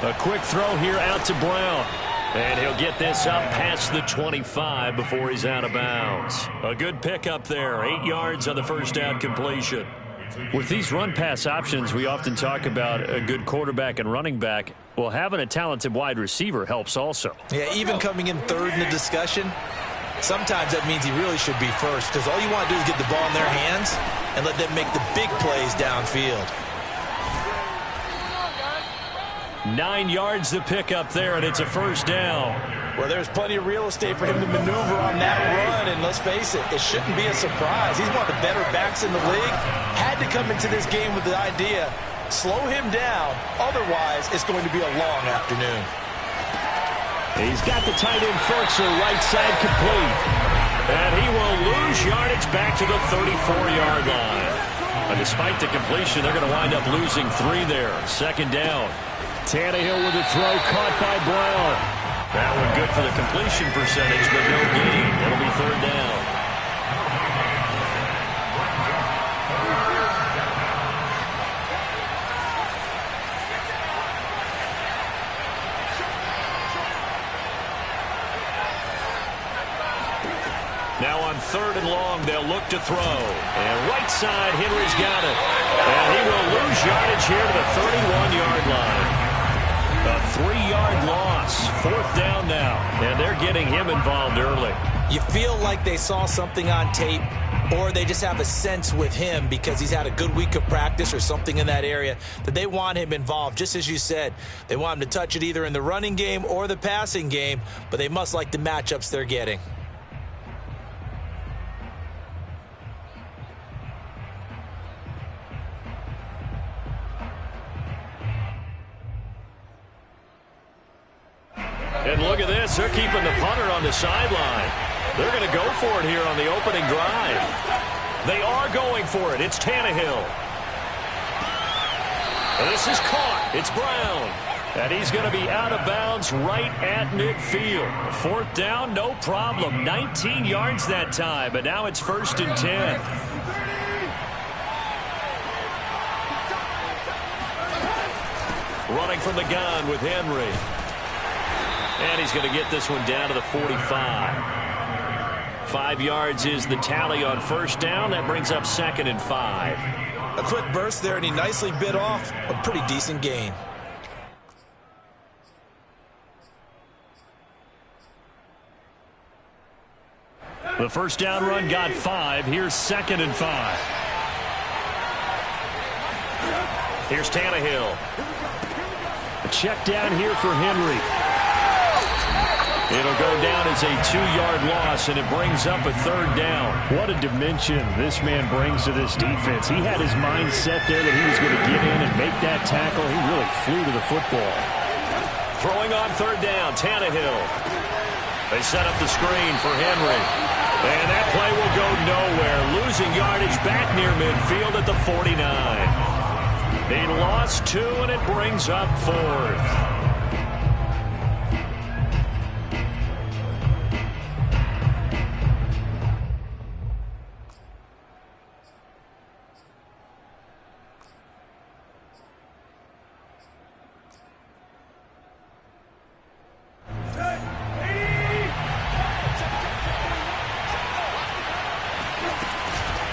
A quick throw here out to Brown. And he'll get this up past the 25 before he's out of bounds. A good pickup there. 8 yards on the first down completion. With these run-pass options, we often talk about a good quarterback and running back. Well, having a talented wide receiver helps also. Yeah, even coming in third in the discussion, sometimes that means he really should be first, because all you want to do is get the ball in their hands and let them make the big plays downfield. 9 yards to pick up there, and it's a first down. Well, there's plenty of real estate for him to maneuver on that run, and let's face it, it shouldn't be a surprise. He's one of the better backs in the league. Had to come into this game with the idea, slow him down, otherwise it's going to be a long afternoon. He's got the tight end Fortzer right side complete. And he will lose yardage back to the 34-yard line. But despite the completion, they're going to wind up losing 3 there. Second down. Tannehill with a throw caught by Brown. That one good for the completion percentage, but no gain. It'll be third down. Now on third and long, they'll look to throw. And right side, Henry's got it. And he will lose yardage here to the 31-yard line. A 3-yard loss. Fourth down now. And they're getting him involved early. You feel like they saw something on tape, or they just have a sense with him because he's had a good week of practice or something in that area that they want him involved. Just as you said, they want him to touch it either in the running game or the passing game, but they must like the matchups they're getting. And look at this. They're keeping the punter on the sideline. They're going to go for it here on the opening drive. They are going for it. It's Tannehill. And this is caught. It's Brown. And he's going to be out of bounds right at midfield. Fourth down, no problem. 19 yards that time. But now it's 1st and 10. Running from the gun with Henry. And he's going to get this one down to the 45. 5 yards is the tally on first down. That brings up 2nd and 5. A quick burst there, and he nicely bit off a pretty decent gain. The first down run got 5. Here's 2nd and 5. Here's Tannehill. A check down here for Henry. It'll go down as a 2-yard loss, and it brings up a third down. What a dimension this man brings to this defense. He had his mind set there that he was going to get in and make that tackle. He really flew to the football. Throwing on third down, Tannehill. They set up the screen for Henry. And that play will go nowhere. Losing yardage back near midfield at the 49. They lost 2, and it brings up 4th.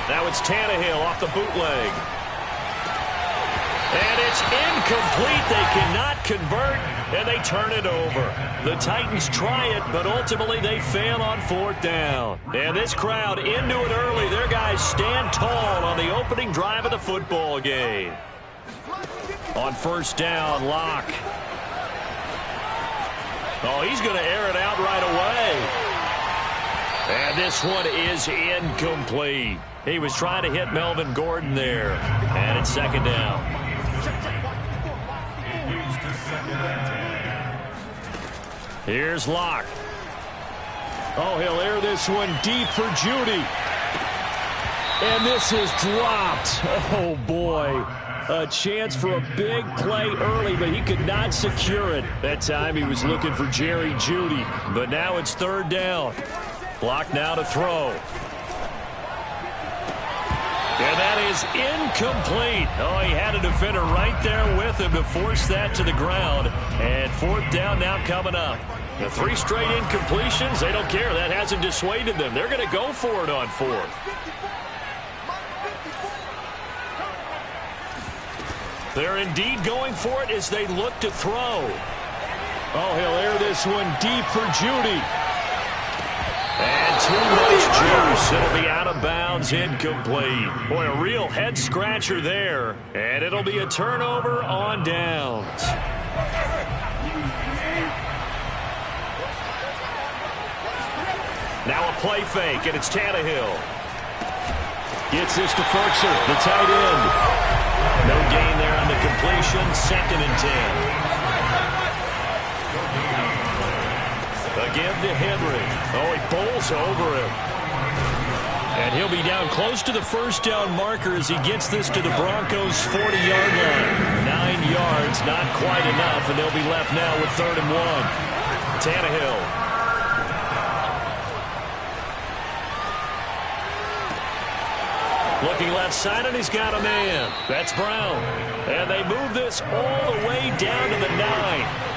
Now it's Tannehill off the bootleg. And it's incomplete. They cannot convert, and they turn it over. The Titans try it, but ultimately they fail on 4th down. And this crowd into it early. Their guys stand tall on the opening drive of the football game. On first down, Locke. Oh, he's going to air it out right away. And this one is incomplete. He was trying to hit Melvin Gordon there. And it's 2nd down. Here's Locke. Oh, he'll air this one deep for Judy. And this is dropped. Oh, boy. A chance for a big play early, but he could not secure it. That time he was looking for Jerry Judy. But now it's 3rd down. Locke now to throw. And that is incomplete. Oh, he had a defender right there with him to force that to the ground. And fourth down now coming up. The 3 straight incompletions, they don't care. That hasn't dissuaded them. They're going to go for it on fourth. They're indeed going for it as they look to throw. Oh, he'll air this one deep for Judy. And too much juice. It'll be out of bounds, incomplete. Boy, a real head-scratcher there. And it'll be a turnover on downs. Now a play fake, and it's Tannehill. Gets this to Ferkser, the tight end. No gain there on the completion, 2nd and 10. Again to Henry. Oh, he bowls over him. And he'll be down close to the first down marker as he gets this to the Broncos' 40-yard line. 9 yards, not quite enough, and they'll be left now with 3rd and 1. Tannehill. Looking left side, and he's got a man. That's Brown. And they move this all the way down to the 9.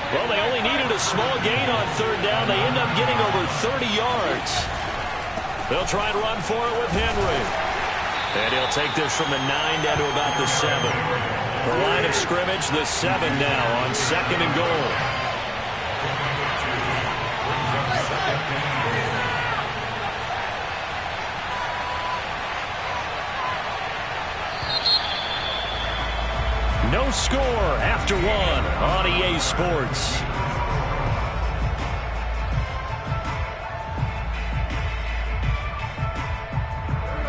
Well, they only needed a small gain on 3rd down. They end up getting over 30 yards. They'll try and run for it with Henry. And he'll take this from the 9 down to about the 7. The line of scrimmage, the 7 now on 2nd and goal. No score after 1 on EA Sports.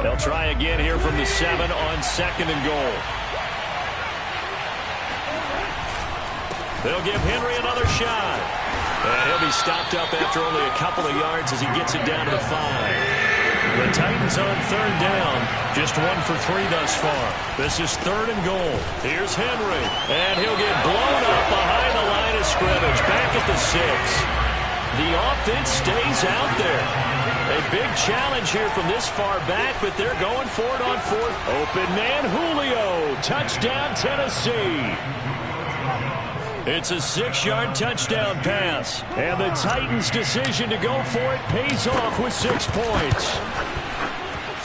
They'll try again here from the 7 on 2nd and goal. They'll give Henry another shot. And he'll be stopped up after only a couple of yards as he gets it down to the 5. The Titans on 3rd down. Just 1 for 3 thus far. This is 3rd and goal. Here's Henry. And he'll get blown up behind the line of scrimmage. Back at the 6. The offense stays out there. A big challenge here from this far back, but they're going for it on 4th. Open man Julio. Touchdown Tennessee. It's a 6-yard touchdown pass. And the Titans' decision to go for it pays off with 6 points.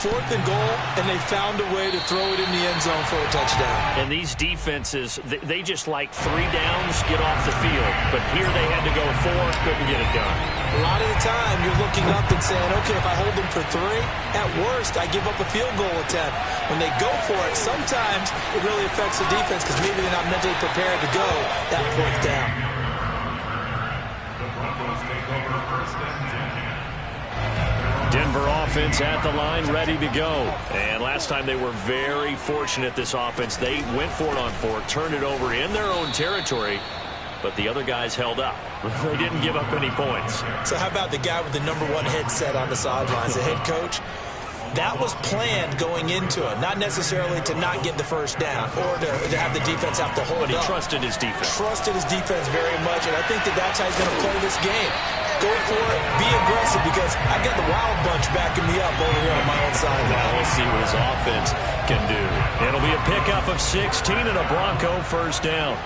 4th and goal, and they found a way to throw it in the end zone for a touchdown. And these defenses, they just like 3 downs, get off the field. But here they had to go 4, couldn't get it done. A lot of the time, you're looking up and saying, okay, if I hold them for 3, at worst, I give up a field goal attempt. When they go for it, sometimes it really affects the defense because maybe they're not mentally prepared to go that 4th down. Denver offense at the line, ready to go. And last time they were very fortunate, this offense. They went for it on 4, turned it over in their own territory, but the other guys held up. They didn't give up any points. So how about the guy with the #1 headset on the sidelines, the head coach? That was planned going into it, not necessarily to not get the first down or to have the defense have to hold up. But he trusted his defense. Trusted his defense very much, and I think that's how he's going to play this game. Go for it, be aggressive, because I've got the Wild Bunch backing me up over here on my own side. Well, we'll see what his offense can do. It'll be a pickup of 16 and a Bronco first down.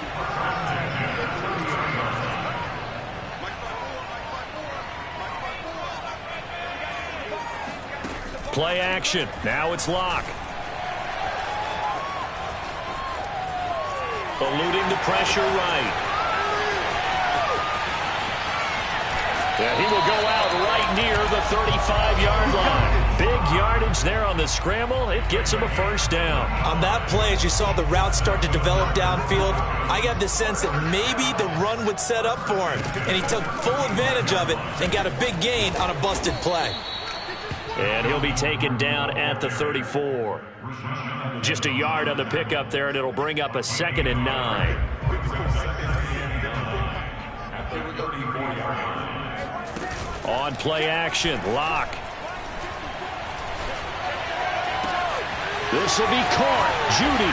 Play action. Now it's Locke. Eluding the pressure right. Yeah, he will go out right near the 35-yard line. Big yardage there on the scramble. It gets him a first down. On that play, as you saw the route start to develop downfield, I got the sense that maybe the run would set up for him. And he took full advantage of it and got a big gain on a busted play. And he'll be taken down at the 34. Just a yard on the pickup there, and it'll bring up a 2nd and 9. On play action, Locke. This will be caught. Judy.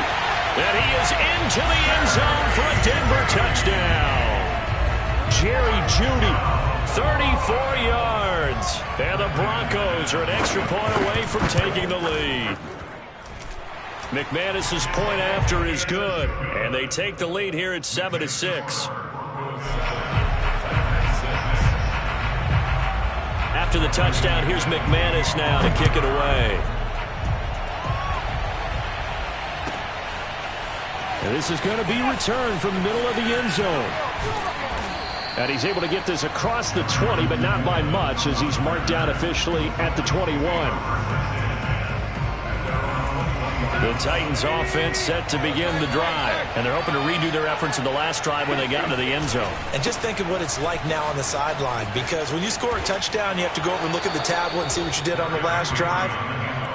And he is into the end zone for a Denver touchdown. Jerry Judy, 34 yards. And the Broncos are an extra point away from taking the lead. McManus's point after is good, and they take the lead here at 7-6. After the touchdown, here's McManus now to kick it away. And this is going to be returned from the middle of the end zone. And he's able to get this across the 20, but not by much, as he's marked down officially at the 21. The Titans offense set to begin the drive. And they're hoping to redo their efforts in the last drive when they got into the end zone. And just think of what it's like now on the sideline, because when you score a touchdown, you have to go over and look at the tablet and see what you did on the last drive.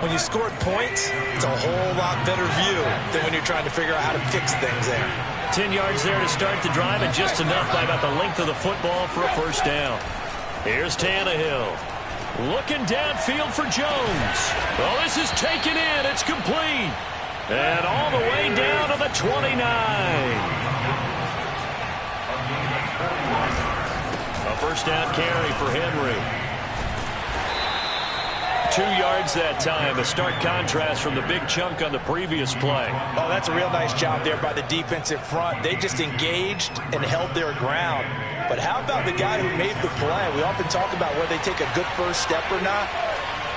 When you scored points, it's a whole lot better view than when you're trying to figure out how to fix things there. 10 yards there to start the drive, and just enough by about the length of the football for a first down. Here's Tannehill. Looking downfield for Jones. Well, this is taken in. It's complete. And all the way down to the 29. A first down carry for Henry. 2 yards that time. A stark contrast from the big chunk on the previous play. Oh, that's a real nice job there by the defensive front. They just engaged and held their ground. But how about the guy who made the play? We often talk about whether they take a good first step or not.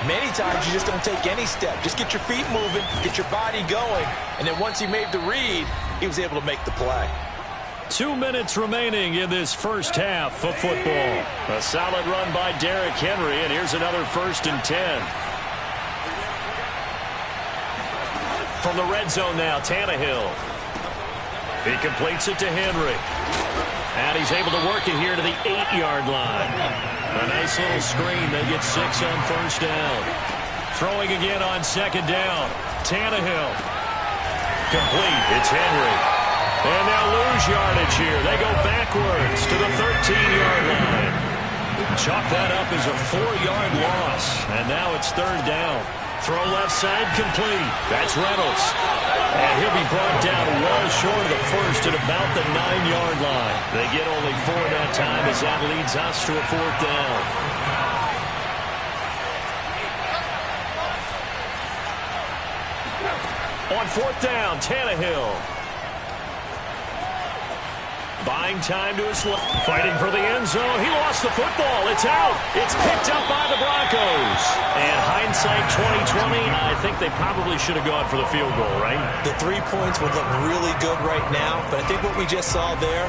Many times you just don't take any step. Just get your feet moving, get your body going, and then once he made the read, he was able to make the play. 2 minutes remaining in this first half of football. A solid run by Derrick Henry, and here's another 1st and 10. From the red zone now, Tannehill. He completes it to Henry. And he's able to work it here to the 8-yard line. A nice little screen. They get 6 on first down. Throwing again on second down. Tannehill. Complete. It's Henry. And they'll lose yardage here. They go backwards to the 13-yard line. Chalk that up as a 4-yard loss. And now it's third down. Throw left side complete. That's Reynolds. And he'll be brought down well short of the first at about the 9-yard line. They get only 4 that time as that leads us to a 4th down. On 4th down, Tannehill. Buying time to his left. Fighting for the end zone. He lost the football. It's out. It's picked up by the Broncos. And hindsight 2020, I think they probably should have gone for the field goal, right? The 3 points would look really good right now. But I think what we just saw there,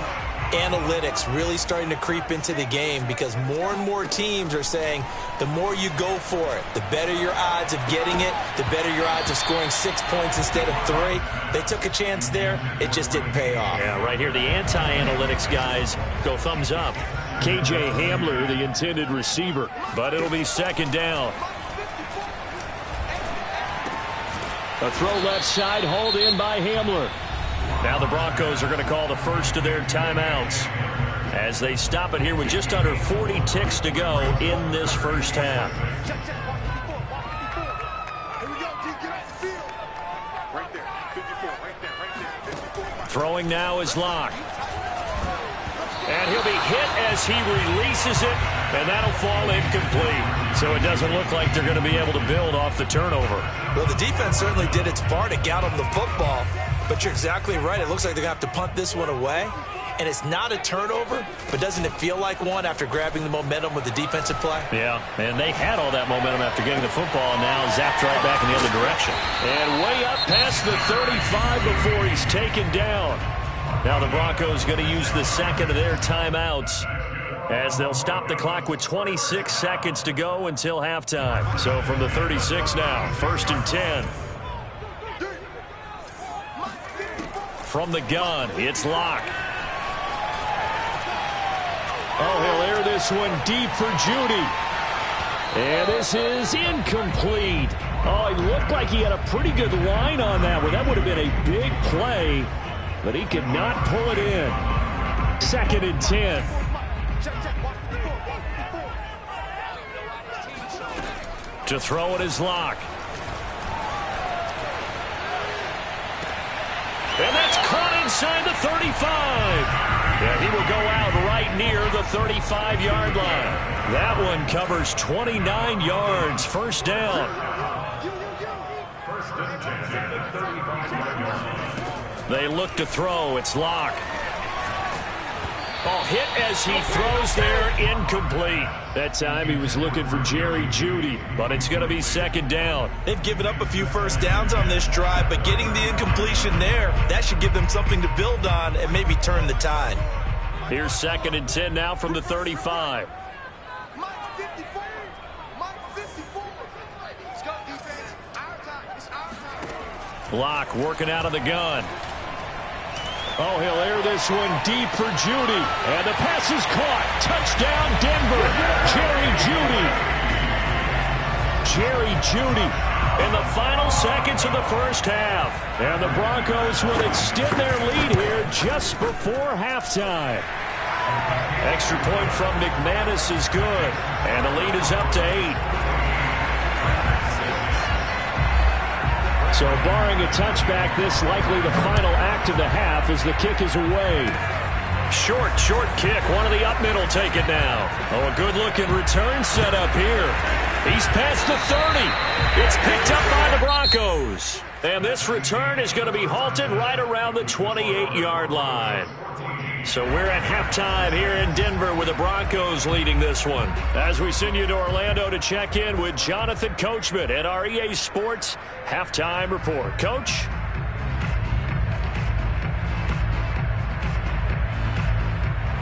analytics really starting to creep into the game, because more and more teams are saying the more you go for it, the better your odds of getting it, the better your odds of scoring 6 points instead of 3. They took a chance there. It just didn't pay off. Yeah, right here, the anti-analytics guys go thumbs up. KJ Hamler, the intended receiver, but it'll be second down. A throw left side, hauled in by Hamler. Now the Broncos are going to call the first of their timeouts as they stop it here with just under 40 ticks to go in this first half. Throwing now is Locke. And he'll be hit as he releases it, and that'll fall incomplete. So it doesn't look like they're going to be able to build off the turnover. Well, the defense certainly did its part to get them the football, but you're exactly right. It looks like they're going to have to punt this one away. And it's not a turnover, but doesn't it feel like one after grabbing the momentum with the defensive play? Yeah, and they had all that momentum after getting the football, and now zapped right back in the other direction. And way up past the 35 before he's taken down. Now the Broncos going to use the second of their timeouts as they'll stop the clock with 26 seconds to go until halftime. So from the 36 now, 1st and 10. From the gun, it's Locke. Oh, he'll air this one deep for Judy. And this is incomplete. Oh, he looked like he had a pretty good line on that one. That would have been a big play, but he could not pull it in. 2nd and 10. To throw it is Locke. And that's caught inside the 35. Yeah, he will go out right near the 35-yard line. That one covers 29 yards. First down. They look to throw. It's Locke. Oh, hit as he throws there, incomplete. That time he was looking for Jerry Jeudy, but it's going to be second down. They've given up a few first downs on this drive, but getting the incompletion there, that should give them something to build on and maybe turn the tide. Here's 2nd and 10 now from the 35. Locke working out of the gun. Oh, he'll air this one deep for Jeudy. And the pass is caught. Touchdown, Denver. Jerry Jeudy. Jerry Jeudy in the final seconds of the first half. And the Broncos will extend their lead here just before halftime. Extra point from McManus is good. And the lead is up to 8. So barring a touchback, this likely the final act of the half as the kick is away. Short kick. One of the up middle take it now. Oh, a good-looking return set up here. He's past the 30. It's picked up by the Broncos. And this return is going to be halted right around the 28-yard line. So we're at halftime here in Denver with the Broncos leading this one. As we send you to Orlando to check in with Jonathan Coachman at our EA Sports Halftime Report. Coach?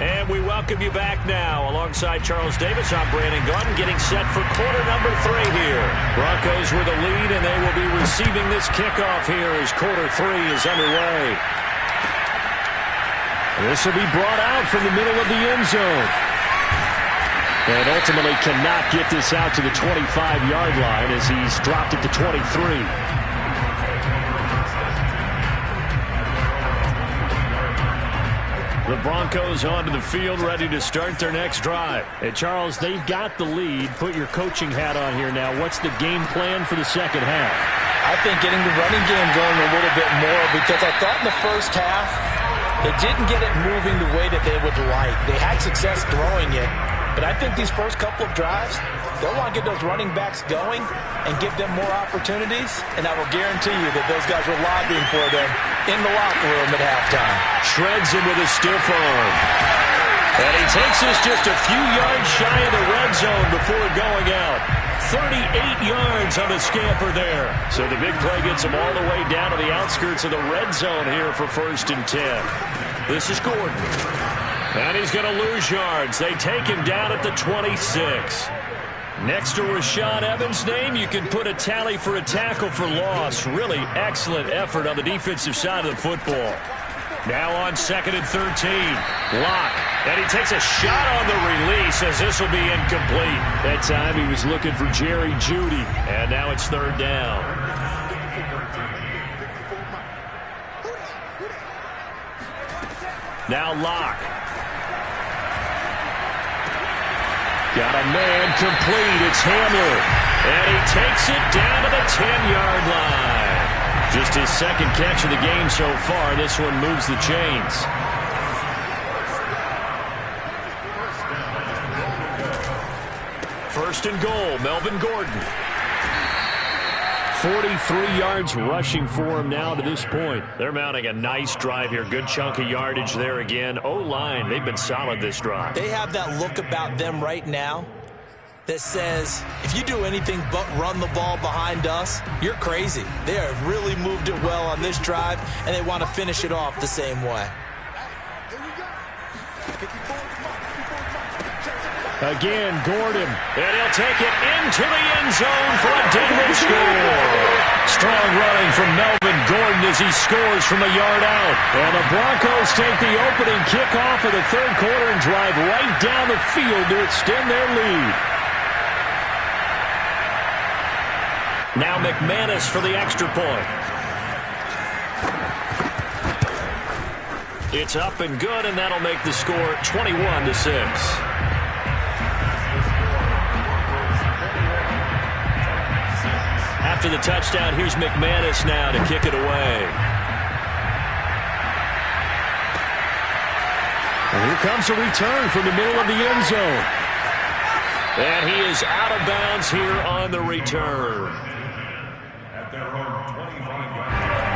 And we welcome you back now. Alongside Charles Davis, I'm Brandon Gordon, getting set for quarter number 3 here. Broncos with a lead, and they will be receiving this kickoff here as quarter 3 is underway. This will be brought out from the middle of the end zone. And ultimately cannot get this out to the 25-yard line as he's dropped it to 23. The Broncos onto the field, ready to start their next drive. Hey, Charles, they've got the lead. Put your coaching hat on here now. What's the game plan for the second half? I think getting the running game going a little bit more, because I thought in the first half they didn't get it moving the way that they would like. They had success throwing it, but I think these first couple of drives, they'll want to get those running backs going and give them more opportunities, and I will guarantee you that those guys were lobbying for them in the locker room at halftime. Shreds him with a stiff arm. And he takes us just a few yards shy of the red zone before going out. 38 yards on the scamper there. So the big play gets him all the way down to the outskirts of the red zone here for 1st and 10. This is Gordon. And he's going to lose yards. They take him down at the 26. Next to Rashaan Evans' name, you can put a tally for a tackle for loss. Really excellent effort on the defensive side of the football. Now on 2nd and 13. Locke. And he takes a shot on the release as this will be incomplete. That time he was looking for Jerry Jeudy. And now it's 3rd down. Now Locke. Got a man complete. It's Hamler. And he takes it down to the 10-yard line. Just his 2nd catch of the game so far. This one moves the chains. First and goal, Melvin Gordon. 43 yards rushing for him now to this point. They're mounting a nice drive here. Good chunk of yardage there again. O-line, they've been solid this drive. They have that look about them right now that says, if you do anything but run the ball behind us, you're crazy. They have really moved it well on this drive, and they want to finish it off the same way. Again, Gordon, and he'll take it into the end zone for a Denver score. Strong running from Melvin Gordon as he scores from a yard out. And the Broncos take the opening kickoff of the 3rd quarter and drive right down the field to extend their lead. Now McManus for the extra point. It's up and good, and that'll make the score 21-6. After the touchdown, here's McManus now to kick it away. And here comes a return from the middle of the end zone. And he is out of bounds here on the return. At their own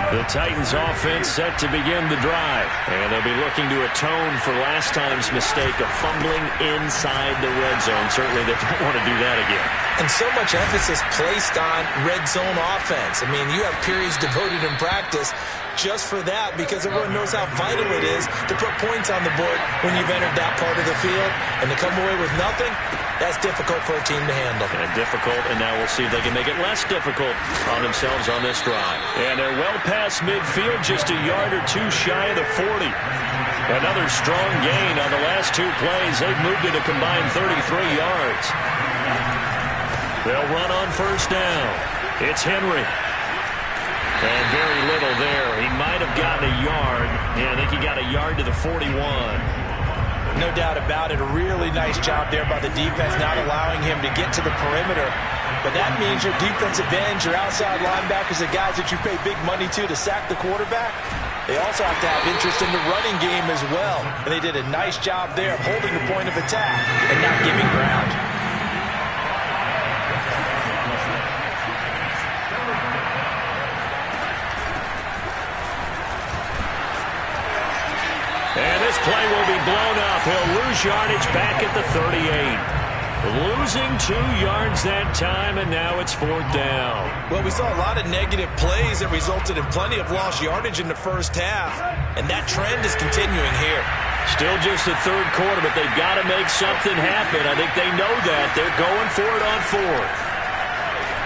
The Titans offense set to begin the drive. And they'll be looking to atone for last time's mistake of fumbling inside the red zone. Certainly they don't want to do that again. And so much emphasis placed on red zone offense. I mean, you have periods devoted in practice just for that because everyone knows how vital it is to put points on the board when you've entered that part of the field. And to come away with nothing, that's difficult for a team to handle. And difficult, and now we'll see if they can make it less difficult on themselves on this drive. And they're well past midfield, just a yard or two shy of the 40. Another strong gain on the last two plays. They've moved it a combined 33 yards. They'll run on first down. It's Henry. And very little there. He might have gotten a yard. Yeah, I think he got a yard to the 41. No doubt about it. A really nice job there by the defense, not allowing him to get to the perimeter. But that means your defensive ends, your outside linebackers, the guys that you pay big money to sack the quarterback, they also have to have interest in the running game as well. And they did a nice job there of holding the point of attack and not giving ground. And this play will be blown up. He'll lose yardage back at the 38. Losing 2 yards that time, and now it's fourth down. Well, we saw a lot of negative plays that resulted in plenty of lost yardage in the first half, and that trend is continuing here. Still just the third quarter, but they've got to make something happen. I think they know that. They're going for it on fourth.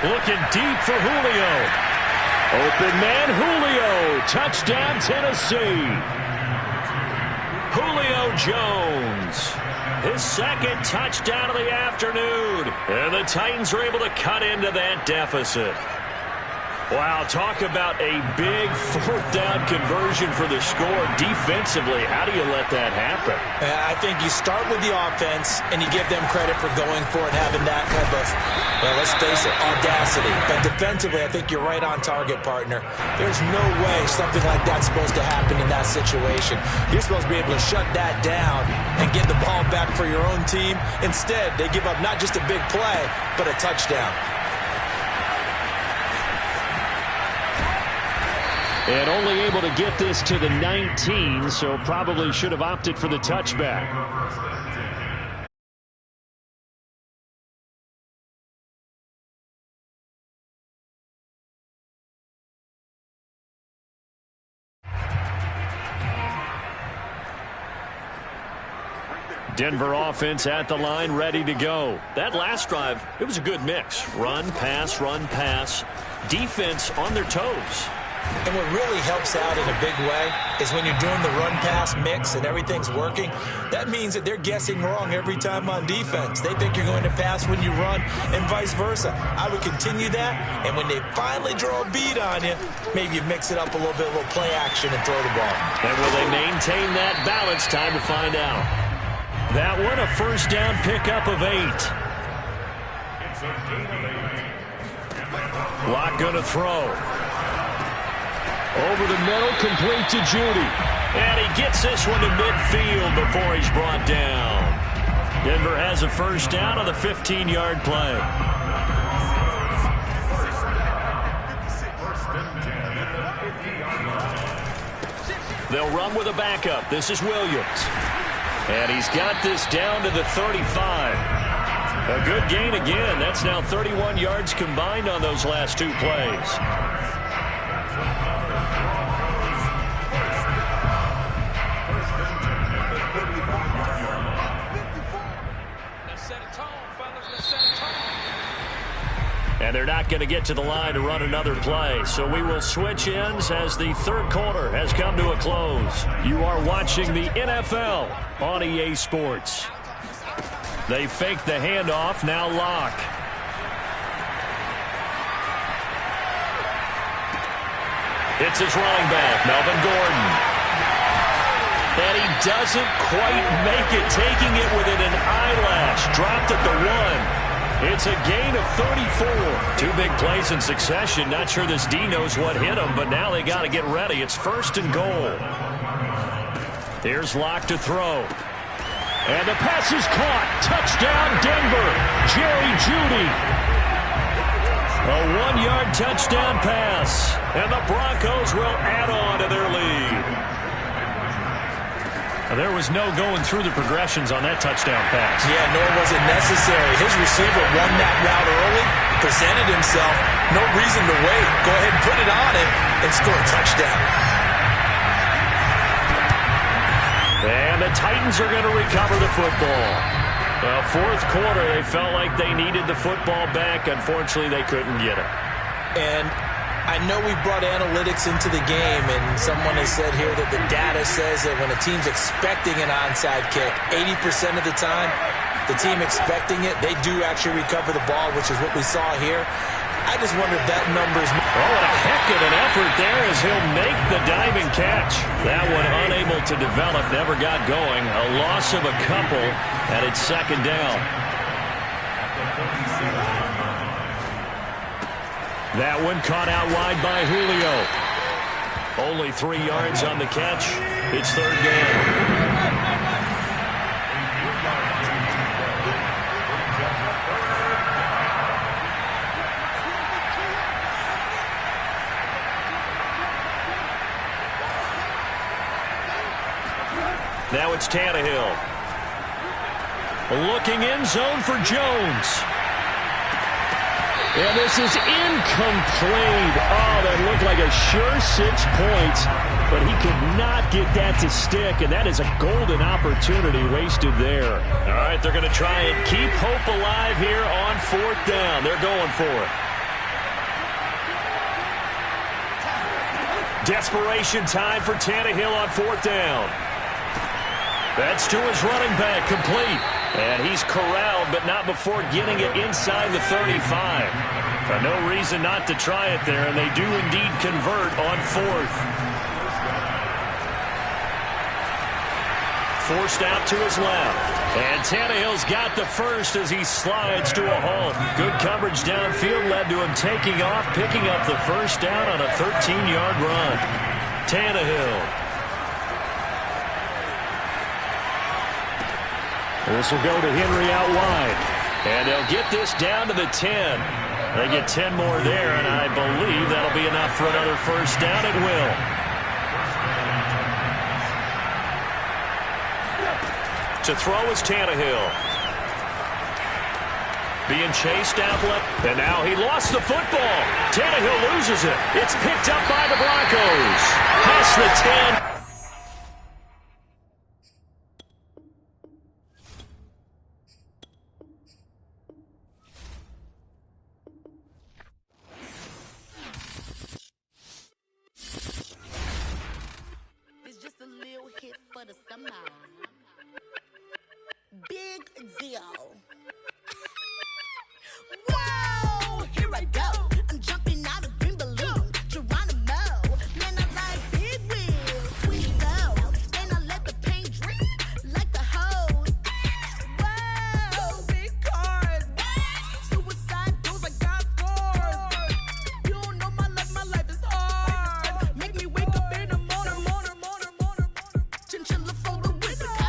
Looking deep for Julio. Open man, Julio. Touchdown, Tennessee. Julio Jones, his second touchdown of the afternoon. And the Titans are able to cut into that deficit. Wow, talk about a big fourth down conversion for the score. Defensively, how do you let that happen? I think you start with the offense, and you give them credit for going for it, having that kind of, well, let's face it, audacity. But defensively, I think you're right on target, partner. There's no way something like that's supposed to happen in that situation. You're supposed to be able to shut that down and get the ball back for your own team. Instead, they give up not just a big play, but a touchdown. And only able to get this to the 19, so probably should have opted for the touchback. Denver offense at the line, ready to go. That last drive, it was a good mix. Run, pass, defense on their toes. And what really helps out in a big way is when you're doing the run-pass mix and everything's working, that means that they're guessing wrong every time on defense. They think you're going to pass when you run and vice versa. I would continue that, and when they finally draw a beat on you, maybe you mix it up a little bit, a little play action and throw the ball. And will they maintain that balance? Time to find out. That one, a first down pickup of 8. Locke going to throw. Over the middle, complete to Judy. And he gets this one to midfield before he's brought down. Denver has a first down on the 15-yard play. They'll run with a backup. This is Williams. And he's got this down to the 35. A good gain again. That's now 31 yards combined on those last two plays. And they're not going to get to the line to run another play. So we will switch ends as the third quarter has come to a close. You are watching the NFL on EA Sports. They fake the handoff. Now Locke. It's his running back, Melvin Gordon. And he doesn't quite make it, taking it within an eyelash. Dropped at the 1. It's a gain of 34. Two big plays in succession. Not sure this D knows what hit him, but now they got to get ready. It's first and goal. Here's Locke to throw. And the pass is caught. Touchdown, Denver. Jerry Jeudy. A 1-yard touchdown pass, and the Broncos will add on to their lead. There was no going through the progressions on that touchdown pass. Yeah, nor was it necessary. His receiver won that route early, presented himself, no reason to wait. Go ahead and put it on him and score a touchdown. And the Titans are going to recover the football. Well, fourth quarter, they felt like they needed the football back. Unfortunately, they couldn't get it. And I know we brought analytics into the game, and someone has said here that the data says that when a team's expecting an onside kick, 80% of the time, the team expecting it, they do actually recover the ball, which is what we saw here. I just wonder if that number is... Oh, what a heck of an effort there as he'll make the diving catch. That one unable to develop, never got going. A loss of a couple, and it's second down. That one caught out wide by Julio. Only 3 yards on the catch. It's third down. Now it's Tannehill. Looking in zone for Jones. And this is incomplete. Oh, that looked like a sure 6 points, but he could not get that to stick, and that is a golden opportunity wasted there. All right, they're going to try and keep hope alive here on fourth down. They're going for it. Desperation time for Tannehill on fourth down. That's to his running back, complete. And he's corralled, but not before getting it inside the 35. No reason not to try it there, and they do indeed convert on fourth. Forced out to his left. And Tannehill's got the first as he slides to a halt. Good coverage downfield led to him taking off, picking up the first down on a 13-yard run. Tannehill. This will go to Henry out wide. And they'll get this down to the 10. They get 10 more there, and I believe that'll be enough for another first down. It will. To throw is Tannehill. Being chased out left. And now he lost the football. Tannehill loses it. It's picked up by the Broncos. Past the 10. Big deal. Whoa, here I go. I'm jumping out of green balloon. Geronimo, man, I ride big wheels, sweet lows, and I let the paint drip like the hose. Whoa, big cars, suicide doors, I got scores. You don't know my life is hard. Make me wake up in the morning. Chinchilla for the whistle.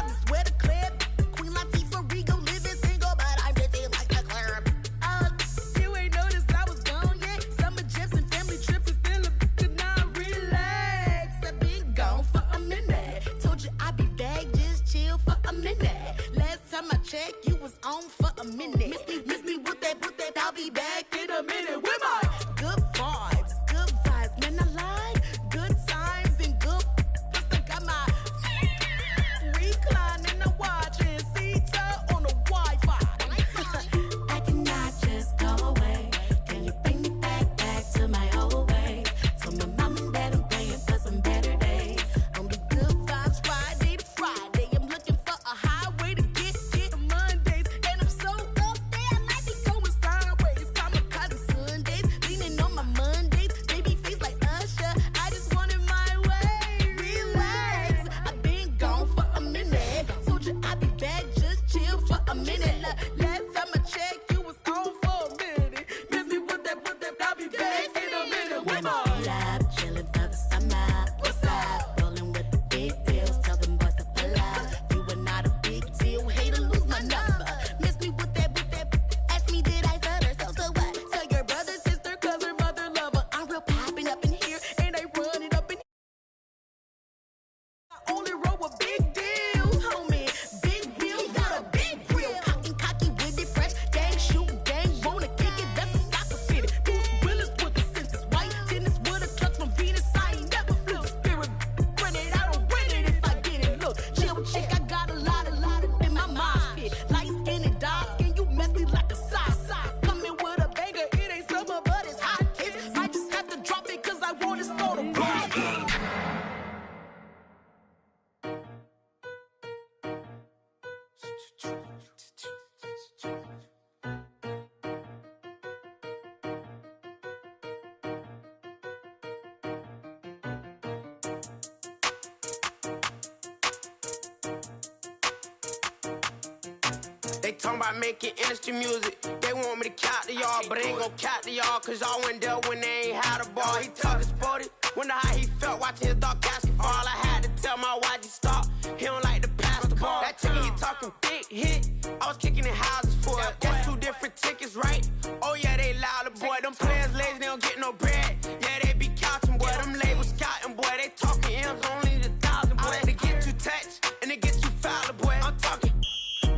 talking about making industry music. They want me to count to y'all, but I ain't gon' count to y'all, cause y'all went there when they ain't had a ball. He talking sporty, wonder how he felt watching his dog Gaskin fall. I had to tell my YG stop, he don't like to pass the ball. That chicken, he talking big hit, I was kicking in houses for it. That's 2 different tickets, right? Oh yeah, they loud, boy. Them players lazy, they don't get no bread. Yeah, they be couching, boy. Them labels scouting, boy. They talking M's only the 1,000, boy. They get you touched, and they get you fouled, boy. I'm talking,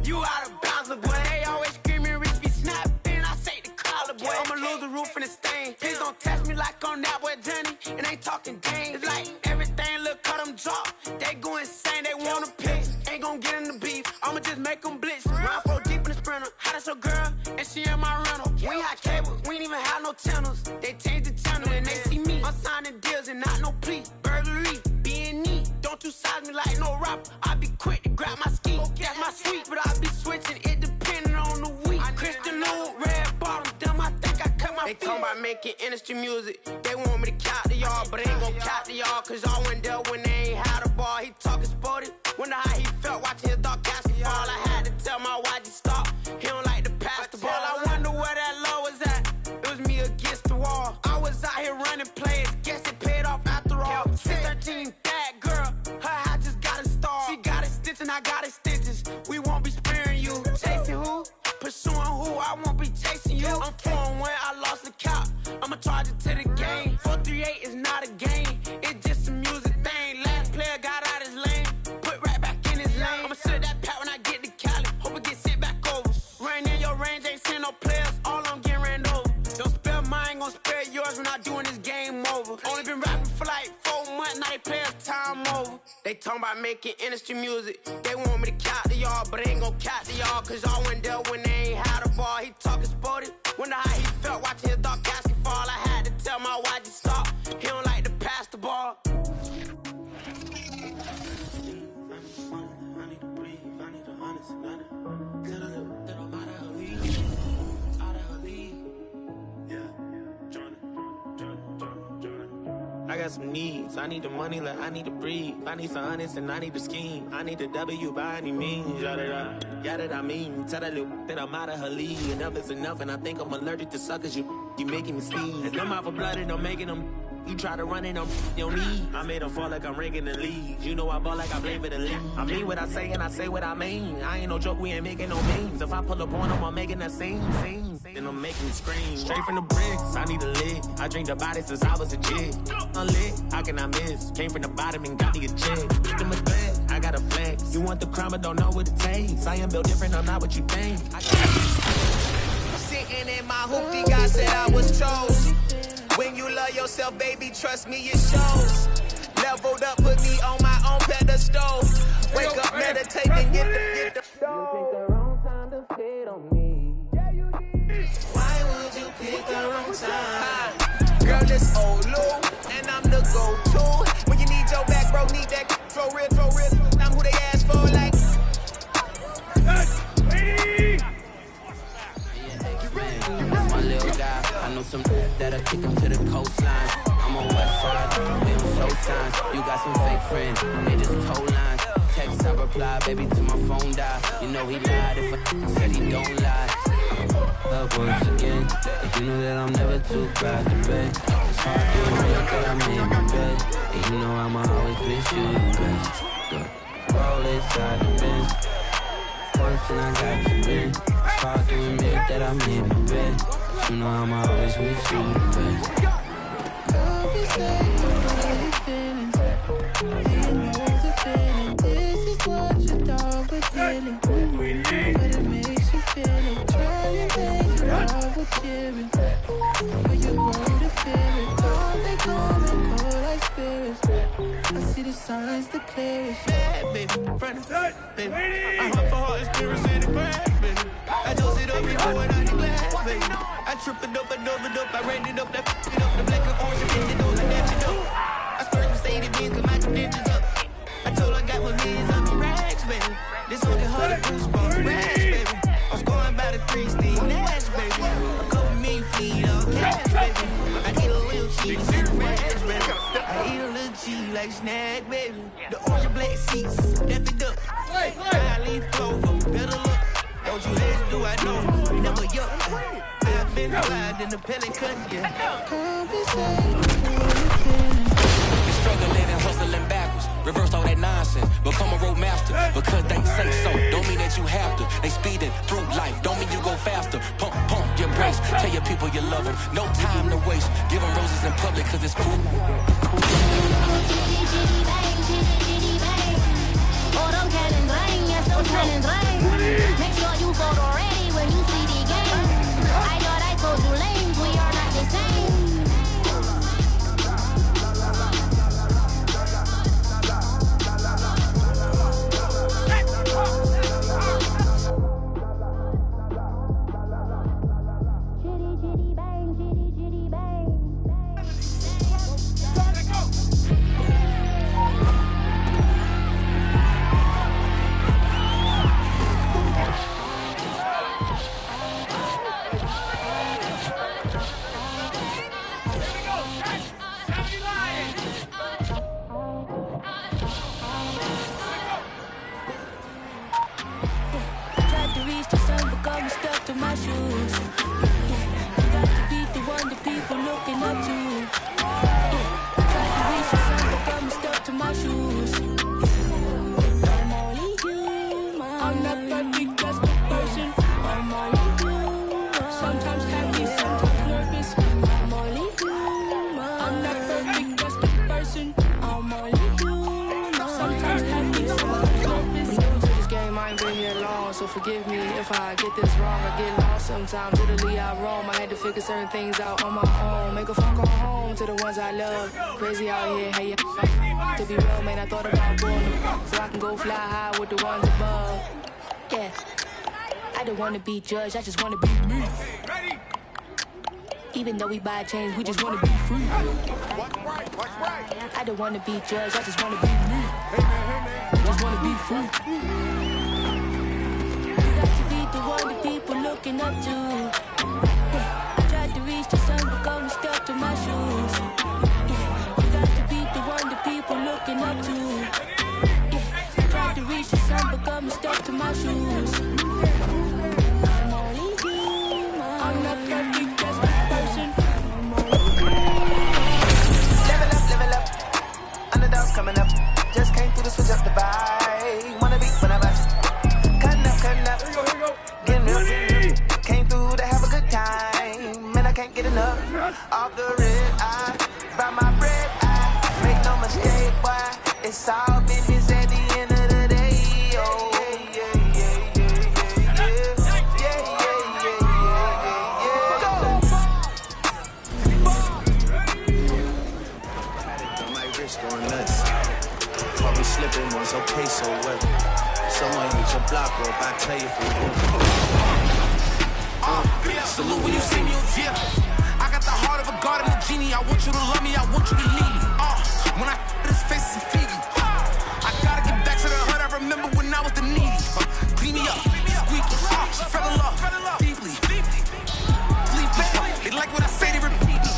you out of bounds, boy. They always screaming, Rich be snapping. I say the collar, boy. I'ma lose the roof in the stain. Please don't test me like on that boy Johnny. And ain't talking dang. It's like everything look cut them drop. They go insane, they wanna pick. Ain't gon' get in the beef. I'ma just make them blitz. Round 4 deep in the sprinter. How that's your girl? And she in my rental. We ain't had cable, we ain't even have no channels. They changed the channel and they see me. I'm signing deals and not no plea. Burglary, B&E. Don't you size me like no rapper. I be quick to grab my ski. That's my sweet, but I be switching it depending on the week. Christian Lou, red bottom, damn, I think I cut my feet. They talking about making industry music. They want me to count to y'all, but I ain't gon' count to y'all, cause y'all went there when they ain't had a ball. He talking sporty, wonder how he felt watching his dog Gaskin fall. I had to tell my YG stop, he don't like to pass the ball. I wonder where that low was at. It was me against the wall. I was out here running plays, guess it paid off after all. 613, that girl, her hat just got a star. She got a stitch and I got stitches. We won't be sparing you. Chasing who? Pursuing who? I won't be chasing you. I'm 4-1, I lost the count. I'ma charge it to the game. 438 is not a game, it's just a music thing. Last player got out his lane, put right back in his lane. I'ma sit that pat when I get to Cali, hope it get sent back over. Running in your range, ain't send no players, all I'm getting ran over. Don't spare mine, gon' spare yours when I doing this game over. Only been rapping for like 4 months, now they play us time over. They talking about making industry music. They want me to count to y'all, but I ain't gon' count to y'all, cause y'all went there when they ain't had a ball. He talking sporty, wonder how he felt watching his dog Gaskin fall. I had to tell my YG stop, he don't like to pass the ball. I got some needs. I need the money like I need to breathe. I need some honest and I need to scheme. I need the W by any means. Yada I mean. Tell that little that I'm out of her league. Enough is enough, and I think I'm allergic to suckers. You making me sneeze. Them out for blooded, I'm making them. You try to run it, I'm your knee. I made them fall like I'm ranking the league. You know I ball like I play for the league. I mean what I say and I say what I mean. I ain't no joke, we ain't making no memes. If I pull up on them, I'm making that scene. Then I'm making scream. Straight from the bricks, I need a lick. I drink the body since I was a kid. Unlit, how can I miss? Came from the bottom and got me a check. Put them a threat, I got a flex. You want the crime, but don't know what it takes. I am built different, I'm not what you think. Sitting in my hoopty, God said I was chose. When you love yourself, baby, trust me, it shows. Leveled up, put me on my own pedestal. Wake up, meditate, and get the You picked the wrong time to hit on me. Why would you pick the wrong time? Girl, it's old Lou, and I'm the go-to. When you need your back, bro, need that throw real. I'm who they ask for, like. My little guy, I know some that'll kick him to the coastline. I'm on West Side, we on show signs. You got some fake friends, they just told lines. Text, I reply, baby, till my phone die. You know he lied if I said he don't lie. Up once again, and you know that I'm never too proud to beg. It's hard to admit that I made my bed, and you know I'ma always wish you the best. Roll inside the Benz, once and I got you been. It's hard to admit that I made my bed, but you know I'ma always wish you the best. Don't be saying you know the feelings. You know the feeling. This is what your dog was feeling. But it makes you feel it. Try and make your dog was cheering. But you grow to fear it. Don't they come and cold like spirits? I see the signs, the clearest. Bad, baby, front of that, baby. I hunt for heart and spirits in the grass, baby. I toast it up and going out the glass, baby. I trip it up, I dove it up, I ran it up, that it up, the black and orange, and then it up, like that, it up. I started to say the beans, cause my credentials up. I told her I got my millions on the racks, baby. This one get harder, goosebumps, rash, baby. I was going by the 3 Steve Nash, baby. A couple million feet on cash, baby. I eat a little cheese and rash, baby. I eat a little cheese like snack, baby. The orange and black seats, F it up. I leave clover, better look. Don't you hate, do I know? Never yup. I've been alive in the pellet cut, yeah. Struggle living, hustling backwards. Reverse all that nonsense. Become a road master because they say so. Don't mean that you have to. They speeding through life. Don't mean you go faster. Pump your brakes. Tell your people you love them. No time to waste. Give them roses in public because it's cool. Oh, them cannons ring, yes, them cannons ring. Make sure you photo ready when you see the game. I thought I told you lames, we are not the same. Chitty, chitty, bang, chitty, chitty, bang. Tried to reach the sun, but got me stuck to my shoes. You got to be the one that people looking up to. Tried to reach the sun, but got me stuck to my shoes. I'm only human. I'm not perfect, just a person. I'm only human. Sometimes happy, sometimes nervous. I'm only human. I'm not perfect, just a person. I'm only human. Sometimes happy, sometimes nervous. New to this game, I ain't been here long, so forgive me if I get this wrong. I get lost sometimes, literally I roam. I had to figure certain things out on my own. Make a phone call home to the ones I love. Crazy out here, hey, yeah. To be real, man, I thought about going so I can go fly high with the ones above. Yeah, I don't wanna be judged, I just wanna be me. Even though we buy chains, we just wanna be free. I don't wanna be judged, I just wanna be me. I just wanna be free. You got to be the one that people looking up to. I tried to reach the sun, but got me stuck to my shoes. You got to be the one that people looking up to. I tried to reach the sun, but got me stuck to my shoes. I'm only human. I'm not perfect, just a person. Level up. Underdogs coming up. Just came through the switch up the vibe. Wanna be when I bust. Cutting up. Getting up. Came through to have a good time. Man, I can't get enough. Off the red eye. By my red eye. Make no mistake, boy. It's all business at the end of the day. Oh, My wrist going nuts. Caught me slipping once, okay, so what? Someone hit your block up, I tell you for salute when you see me, yeah. I got the heart of a guardian, a genie. I want you to love me, I want you to lead me. When I this face and feed you. I gotta get back to the hood. I remember when I was the needy. Clean me up, squeaky. She fell in love, deeply. They like what I say, they repeat me.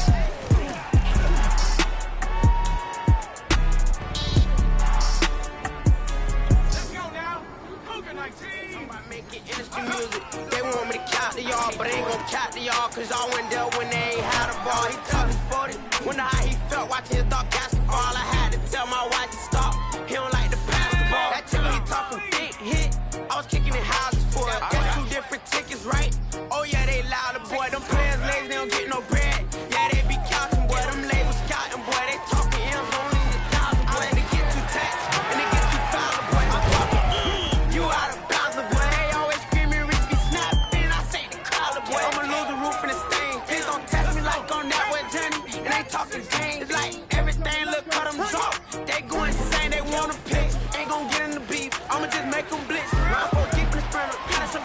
Let's go now. Moving like team. I make it industry music. They want me to count to y'all, but I ain't gon' count to y'all, cause y'all went there when they ain't had a ball. He took his 40. Wonder how he felt watching his dog basketball. I had to tell my wife to stop. He don't like to pass the ball. That chicken he talking big hit. I was kicking in houses for it. Got 2 different tickets, right? Oh yeah, they louder, boy. Them players lazy, they don't get no bread. Yeah, they be counting, boy. Them labels scouting, boy. They talking M's only the thousand, boy. They get too taxed and they get too foul, boy. I'm talking, you out of bounds, boy. They always screaming, Rich be snapping. I say the collar, boy. I'ma lose the roof and the stain. Please don't test me like on that way, Jenny. And they talking games. It's like everything look cut them drop. They go insane, they wanna pick. Ain't gon' get in the beef. I'ma just make them blitz. Run for get Chris Brenner. Got some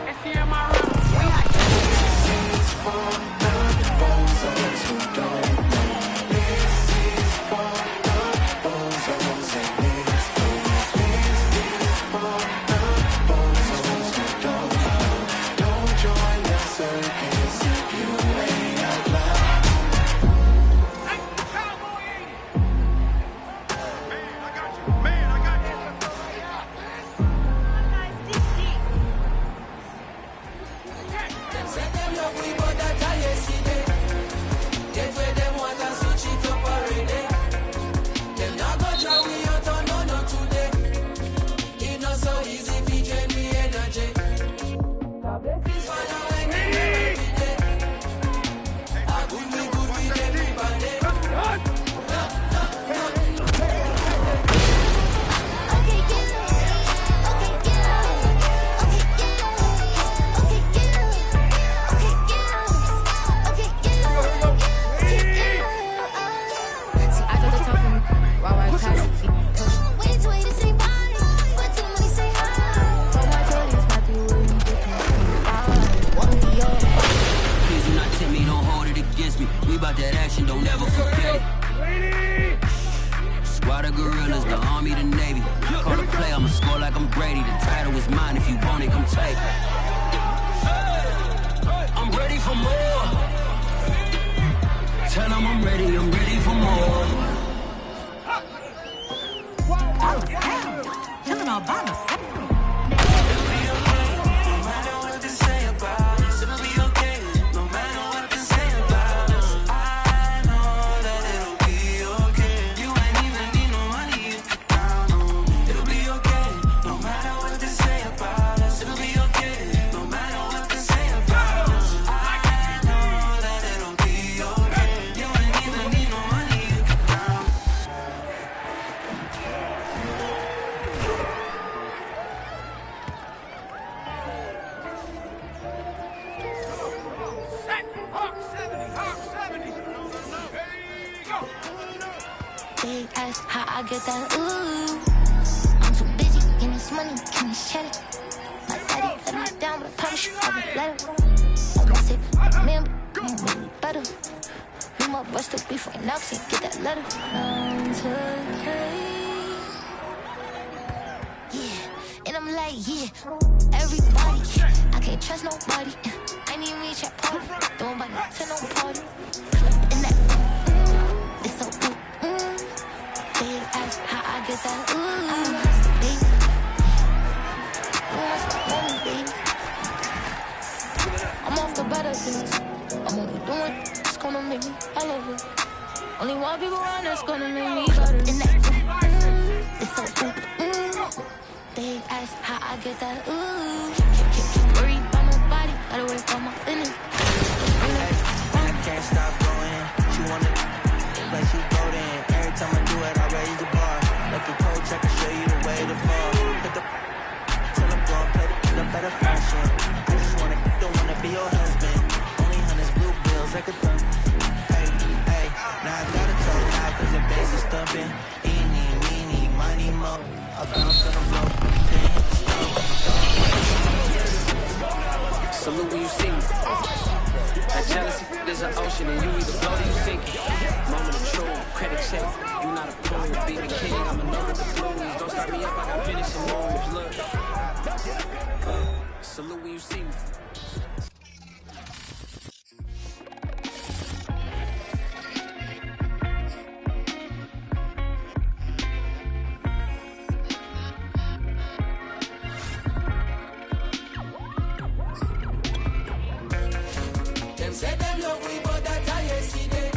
and see in my room. We hot. the gorillas, the army, the navy. Call the play, I'ma score like I'm Brady. The title is mine, if you want it, come take it. I'm ready for more. Tell them I'm ready for more. Tell them Obama. Big ass, how I get that ooh. I'm too busy getting this money, getting this cheddar. My daddy let me down, but I promise you I won't let him. Almost hit man, but I'm really better. Me my boy still beef right now, cause he get that letter. Down to the yeah, and I'm like, yeah, everybody, I can't trust nobody. I need me a party, don't invite me to no party. In that, it's so good. Big ass, how I get that ooh. Big, you want some money, baby. I'm off the better things. I'm only doing it's gonna make me I love it. Only one people around that's gonna make me better. In that, it's so good. Big ass, how I get that ooh. Worried about my body, gotta worry about my business. I can't stop going. She wanna like she go in. Every time I do it, I raise the bar. Like the coach, I can show you the way to fall. Put the till I'm gone, play the better fashion. I just don't wanna be your husband. Only hundreds, blue bills, like a thumb. Hey, hey, now I gotta talk loud cause the bass is thumping. Eeny, meeny, miny, mo. I bounce on the floor. Salute when you see me. That jealousy, there's an ocean and you either float or you sink it. Moment of truth, credit check. You not a pro, be the king, I'm a know with the blues. Don't start me up, I got finishing moves. Look, salute when you see me. Say them love we, but that I yesterday.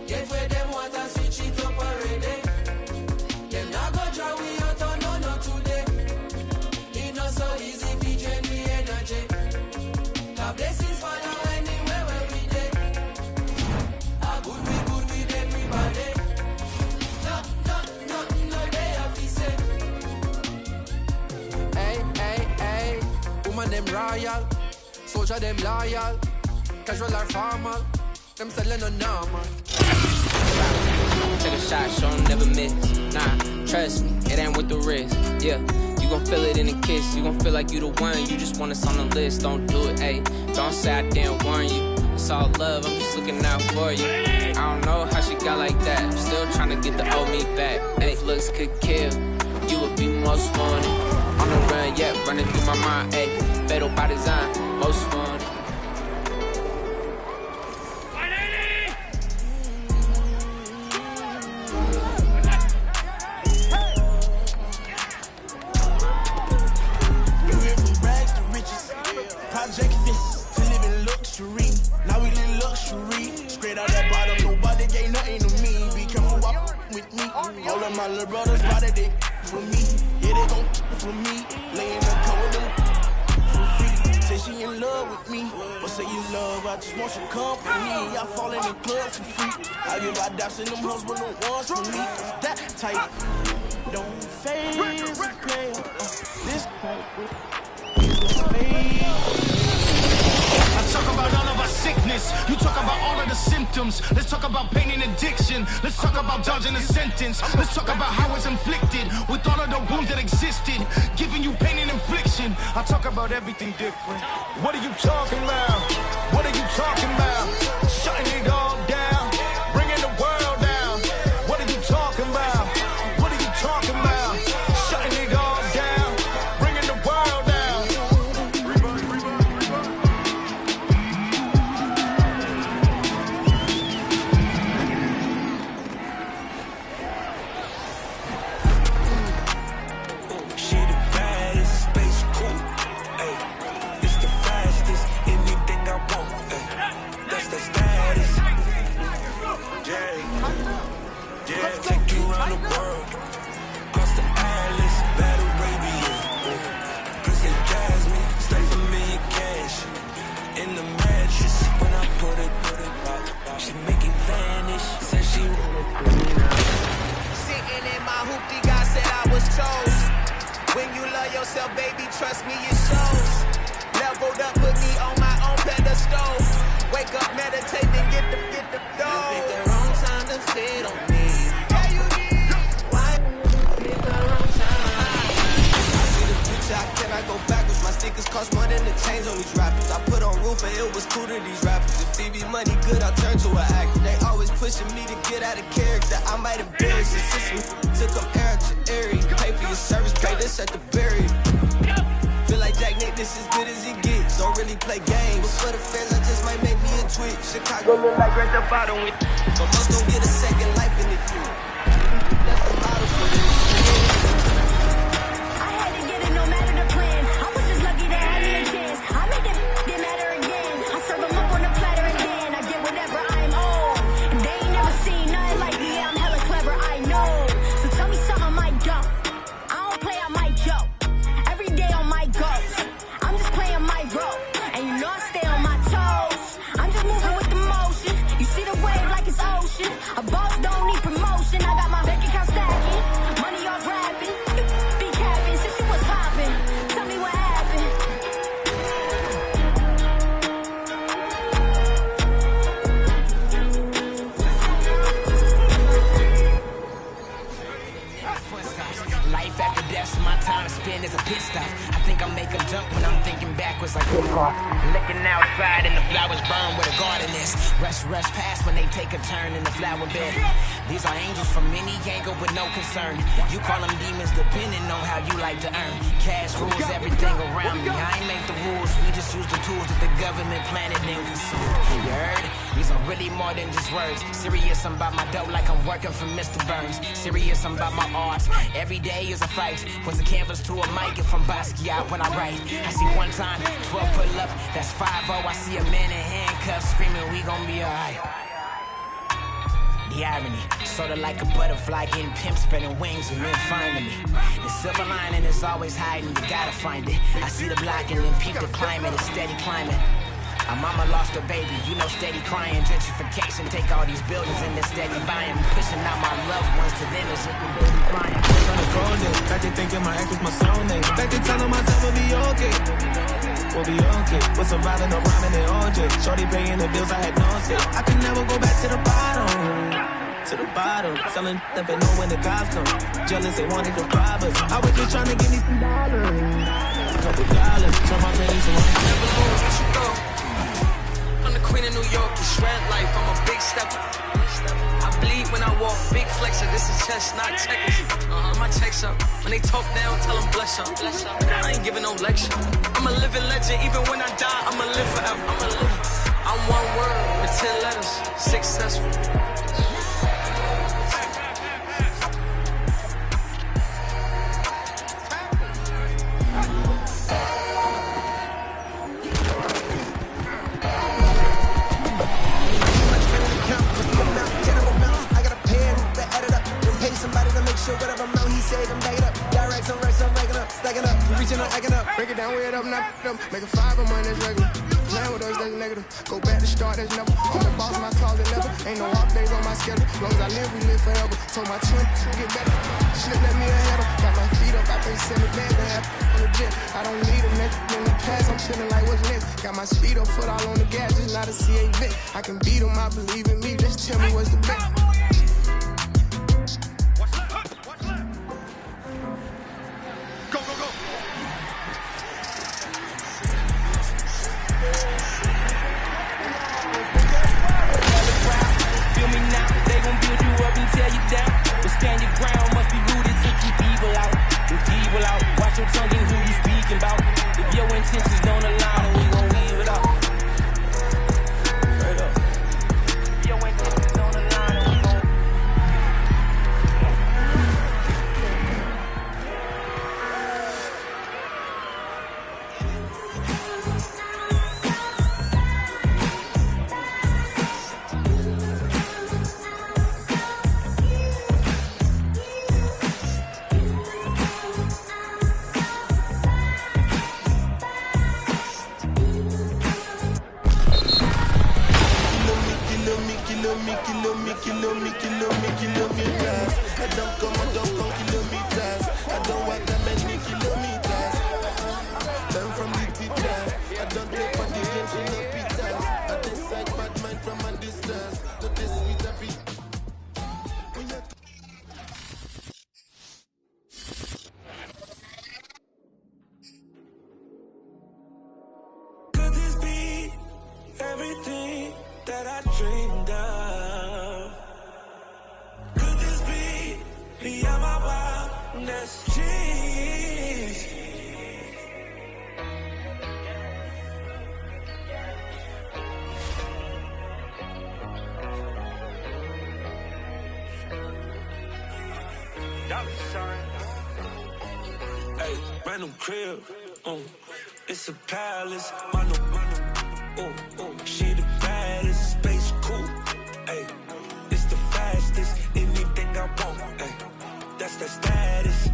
Get where them want and switch it up already. Them not go draw we out on no, not today. It not so easy if you drain me energy. God blessings for now anywhere where we day. Ah, good with everybody. No, they have to say. Hey, woman them royal, soldier them loyal. Casual or formal, them selling no normal. Take a shot, show 'em never miss. Nah, trust me, it ain't with the risk. Yeah, you gon' feel it in a kiss. You gon' feel like you the one. You just want us on the list. Don't do it, ayy. Don't say I didn't warn you. It's all love, I'm just looking out for you. I don't know how she got like that. I'm still trying to get the old me back. Ayy, looks could kill. You would be most wanted. On the run, yeah, running through my mind. Ayy, fatal by design, most wanted. Project this to live in luxury. Now we live luxury. Straight out that bottom, nobody gave nothing to me. Be careful with me. All of my little brothers body they for me. Yeah, they gon' for me. Lay in the car with them for free. Say she in love with me, but say you love, I just want your company. I fall in the club for free. I give my daps in them hoes, but no ones for me. That type don't phase the player. This type. Let's talk about all of our sickness. You talk about all of the symptoms. Let's talk about pain and addiction. Let's talk about dodging a sentence. Let's talk about how it's inflicted with all of the wounds that existed, giving you pain and infliction. I talk about everything different. What are you talking about? What are you talking about? Shutting it all down, bringing the world down. What are you talking about? around the world. Across the Atlas, Bad Arabian. Princess Jasmine, stay for me in cash. In the mattress, when I put it out, she make it vanish. Said she Sitting in my hoopty, God said I was chose. When you love yourself, baby, trust me, it shows. Leveled up, put me on my own pedestal. Wake up, meditate, then get the dough. You picked the wrong time to fit on me. Yeah, you did. Why pick the wrong time? I see the future, I cannot go backwards. My stickers cost more than the chains on these rappers. I put on roof and it was cool to these rappers. If TV money good, I turn to an actor. They always pushing me to get out of character. I might embarrass the system. Took them air to airy. Pay for your service, pay this at the berry. Feel like Jack Nick, this as good as it gets. Don't really play games, but for the fans, I just might make me a tweet. Chicago look like Grand Theft Auto with, but most don't get a second life in the queue. That's the bottle for this. I had to get it no matter the plan. I was just lucky to have me a chance. I make that get matter again. I serve them up on the platter and then I get whatever I'm on. And they ain't never seen nothing like me. I'm hella clever, I know. So tell me something I might don't. I don't play, I might joke. Every day on my goals. I'm just playing my role. And you know I stay on my toes. I'm just moving with the motion. You see the wave like it's ocean. A boss don't need promotion. I got my bank account stacking. Money off rapping. Be capping since you was popping. Tell me what happened. Life after death, so my time to spend is a pit stop. I think I make them jump when I'm thinking backwards like looking outside and the flowers burn where the garden is. Rush past when they take a turn in the flower bed. These are angels from any angle with no concern. You call them demons depending on how you like to earn. Cash rules everything around me. I ain't make the rules. We just use the tools that the government planted and consumed. You heard? These are really more than just words. Serious, I'm about my dough like I'm working for Mr. Burns. Serious, I'm about my art. Every day is a fight. Was a canvas to a mic and from Basquiat when I write. I see one time, 12 pull up, that's 5-0. I see a man in handcuffs screaming, we gon' be alright. The irony, sorta like a butterfly getting pimped, spreading wings and then finding me. The silver lining is always hiding, you gotta find it. I see the block and then peep the climate, it's steady climbing. My mama lost her baby, you know, steady crying. Gentrification, take all these buildings and they're steady buying. Pushing out my loved ones to them as if we're baby crying. On the cold day, back they thinking my ex was my soulmate. Back they telling myself we'll be okay. We'll be okay. We're surviving, no rhyming and OJ. Shorty paying the bills, I had no say. I can never go back to the bottom. To the bottom, selling never know when the cops come. Jealous, they wanted to rob us. I was just trying to give me some dollars. Couple dollars, turn my pennies to one. Never lose, what you go? I'm the queen of New York, you shred life, I'm a big stepper. I bleed when I walk, big flexer, this is chess, not checkers. My checks up, when they talk down, tell them bless up. I ain't giving no lecture. I'm a living legend, even when I die, I'ma live forever. I'm one word with 10 letters, successful. Whatever amount he said, I'm backing up. Got racks, I'm racking up, stacking up. Reaching up, acting up. Break it down, weigh it up, knock it up. Make a 5 of money, that's regular. Playing with us, that's negative. Go back to start, that's never. I'm the boss, my closet never. Ain't no off days on my schedule. Long as I live, we live forever. Told my twin to get better. Slip let me ahead of. Got my feet up, I think send it back. They have on the jet. I don't need a next in the past. I'm chilling like what's next. Got my speed up, foot all on the gas. Just not a CA Vic. I can beat them, I believe in me. Just tell me what's the bet. Tear you down, but stand your ground. Must be rooted to keep evil out. Keep evil out. Watch your tongue and who you speaking about. If your intentions don't align, then we gon' leave it out. Straight up. If your intentions don't align, then we gon' That's cheese. Hey, random crib, it's a palace, mano, she the baddest, space cool, hey, it's the fastest, anything I want, hey, that's the status.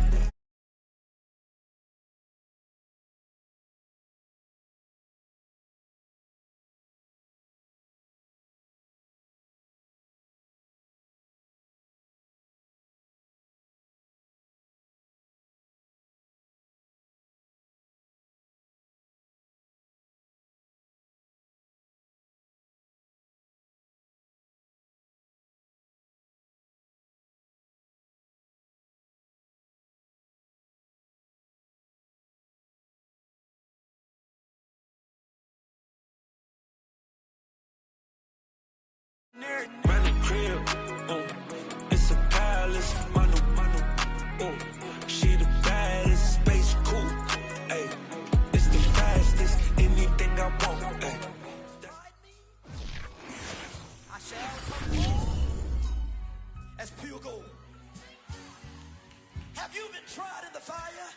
Random crib, it's a palace, mano, she the baddest, space cool, hey, it's the fastest, anything I want, hey. I shall come home as pure gold. Have you been tried in the fire?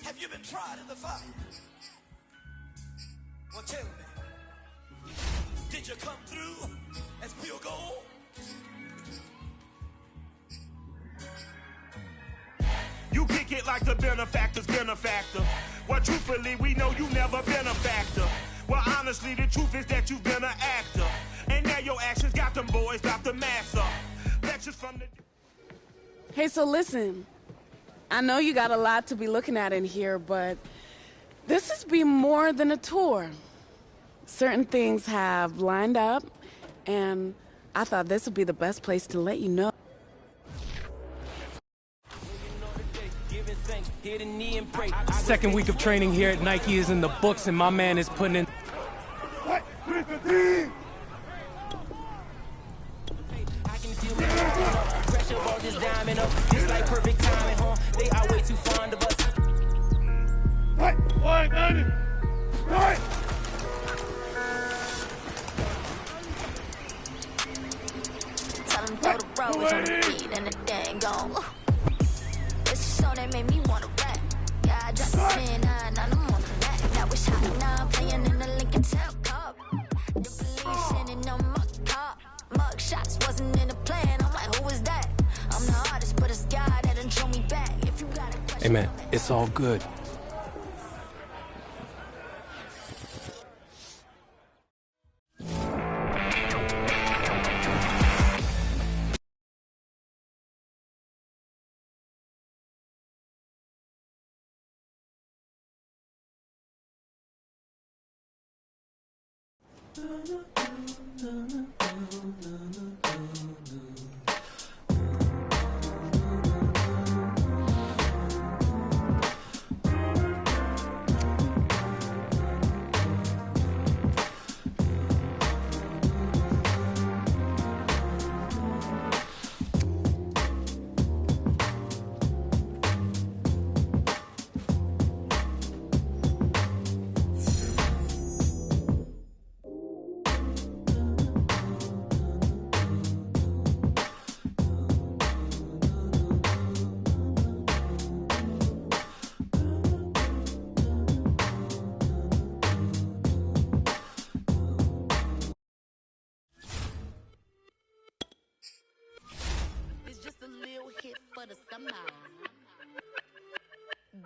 Have you been tried in the fire? Well, tell me. Did you come through as pure gold? You kick it like the benefactor's benefactor. Well, truthfully, we know you never been a factor. Well, honestly, the truth is that you've been an actor. And now your actions got them boys, got the mass up. Lectures from the... Hey, so listen. I know you got a lot to be looking at in here, but this has been more than a tour. Certain things have lined up, and I thought this would be the best place to let you know. Second week of training here at Nike is in the books, and my man is putting in... What? With the team! I can feel my pressure ball this diamond up. It's like perfect timing, huh? They are way too fond of us. What? What? What? Tell them throw the rose on the beat and the dang gone. This show that made me wanna rap. Yeah, I dropped the 10-9, now I'm on the back. Now it's hot now, playing in the Lincoln Tail Cup. The police sending on my car. Mug shots wasn't in the plan. I'm like, who is that? I'm the artist, but it's God that done show me back. If you got a question, Hey, man, it's all good. just a little hit for the summer.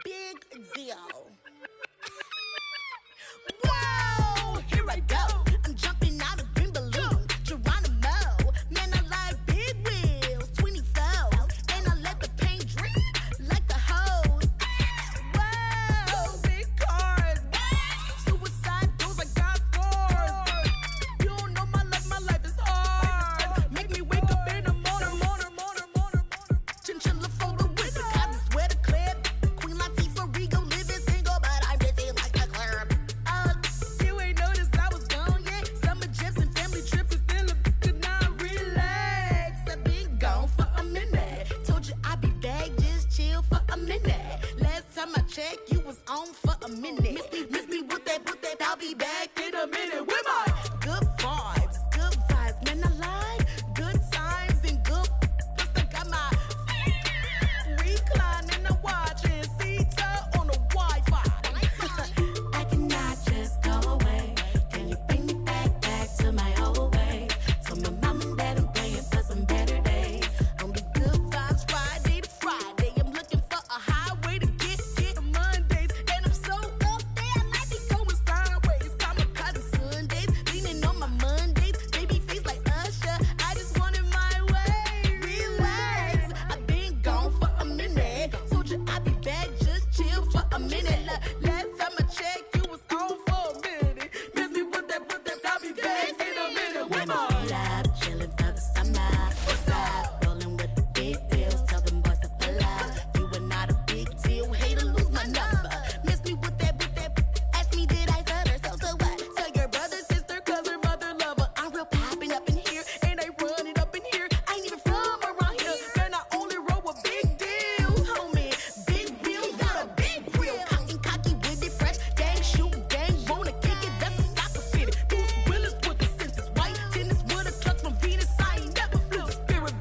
Big deal. Whoa, here I go. I'm jumping out of green balloon. Geronimo, man, I like big wheels, 24s, and I let the paint drip like a hose. Whoa, big cars, suicide doors, I got scores. You don't know my life is hard. Make me wake up in the morning. Chinchilla for the wizard, cause I swear to clip. Queen Latifah, Rigo, living single, but I'm busy like a club. You ain't noticed I was gone. on for a minute. Miss me with that, I'll be back in a minute with my good vibes, man, I like good times and good. Plus I got my recline and I'm watching Sita on the Wi-Fi. I cannot just go away. Can you bring me back to my old ways? Told my mom and dad I'm praying for some better days. Only good vibes Friday to Friday. I'm looking for a highway to get Mondays. And I'm so up there, I like it going sideways. Kamikaze Sundays, leaning on my Mondays. Baby face like Usher, I just want it my way. Relax, I've been gone for a minute. Told you I'd be back, just chill for a minute. Last time I checked, you was on for a minute. Miss me with that, I'll be back in a minute. With my love, chilling for the summer. What's up? Rolling with the big deals. Tell them boys to pull up. You are not a big deal. Hate to lose my number. Miss me with that. Ask me, did I stutter? So what? Tell your brother, sister, cousin, mother, lover. I'm real popping up in here, and I run it up in here. I ain't even from around here. Man, I only roll with big deals, homie. Big wheels, got a big wheel. Cocky with it, fresh. Gang shoot, gang wanna kick it. That's a soccer fitted. Bruce Willis with the senses. White tennis with a clutch from Venus. I ain't never flew spirit.